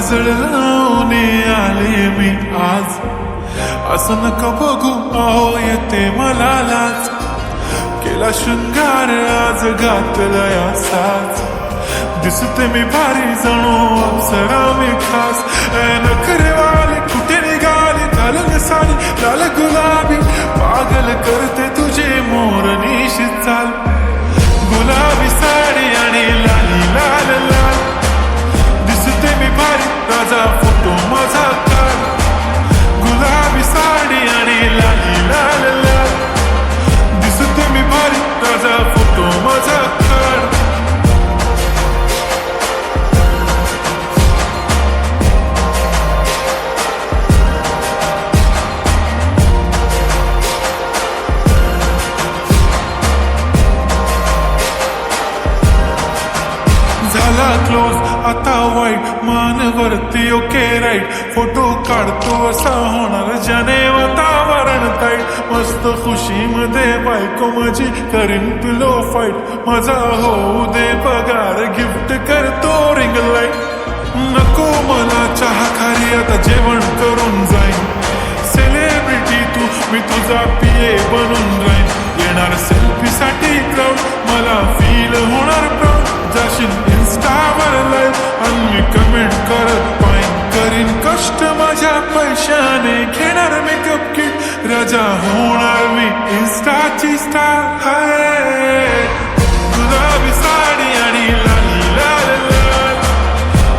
काजळ लावून आले मी आज. असं नका बघू अहो येते मला लाज. केला शृंगार आज घातला या साज. दिसते मी भारी जणू अप्सरा मी खास. नखरेवाली कुठे निघाली घालून साडी लाल गुलाबी. पागल करते तुझे मोरनीशी चाल. गुलाबी साडी आणि लाली लाल लाल. दिसते मी भारी राजा फोटो माझा काढ. गुलाबी साडी आणि लाली लाल लाल. दिसते मी भारी राजा फोटो माझा काढ. झाला क्लोज आता वाईट मानवरती ओके राईट. फोटो काढतो असा होणार ज्याने वातावरण ताईट. मस्त खुशीमध्ये बायको माझी करीन पिलो फाईट. माझा होऊ दे पगार गिफ्ट करतो रिंग लाईट. नको मला चहा खारी आता जेवण करून जाईन. सेलिब्रिटी तू मी तुझा पिये बनून राहीन. येणार सेल्फी साठी क्राऊड मला फील होणार प्राऊड. जाशील इन्स्टावर लाईव्ह आणि मी कमेंट करत पाईन. करीन कष्ट माझ्या पैशाने घेणार मेकअप किट. राजा होणार मी इन्स्टाची स्टार. हाय गुलाबी साडी आणि लाली लाल लाल.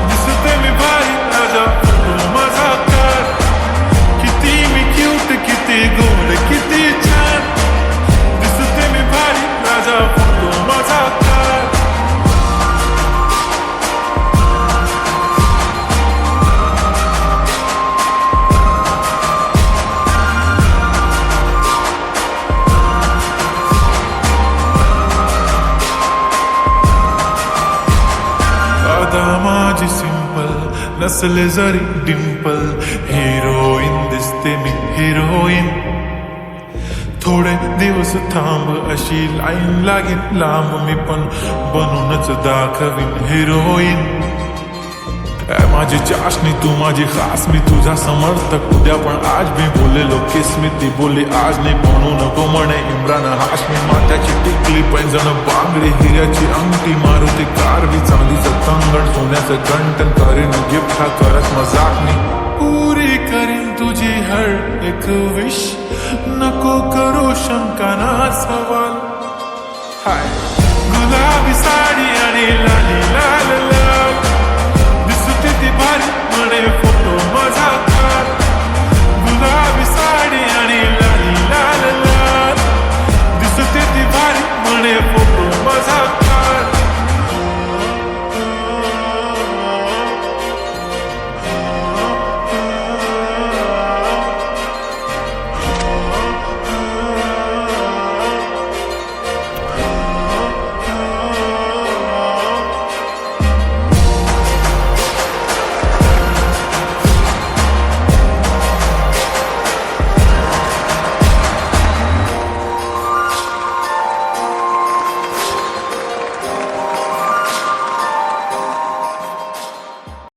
दिसते मी भारी राजा फोटो माझा काढ. किती मी क्यूट किती गोड किती छान. दिसते मी भारी राजा फोटो माझा काढ. माझी सिंपल नसले जरी डिंपल. हिरोईन दिसते मी हिरोईन. थोडे दिवस थांब अशी लाईन लागेल लांब. मी पण बनूनच दाखवीन हिरोईन. माझी चाशनी तू माझी खास. मी तुझा समर्थक उद्या पण आज मी बोलेलो किस मी. ती बोलली आज नाही म्हणू नको म्हणे इम्रान हाशमी. माथ्याची टिकली पैंजण बांगडी हिऱ्याची अंगठी. मारुती कारवी चांदीचं कंगण सोन्याचं गंटन. करीन गिफ्ट हा करत मजाक मी. पुरी करीन तुझी हर एक विश. नको करू शंका ना सवाल. हाय गुलाबी साडी आणि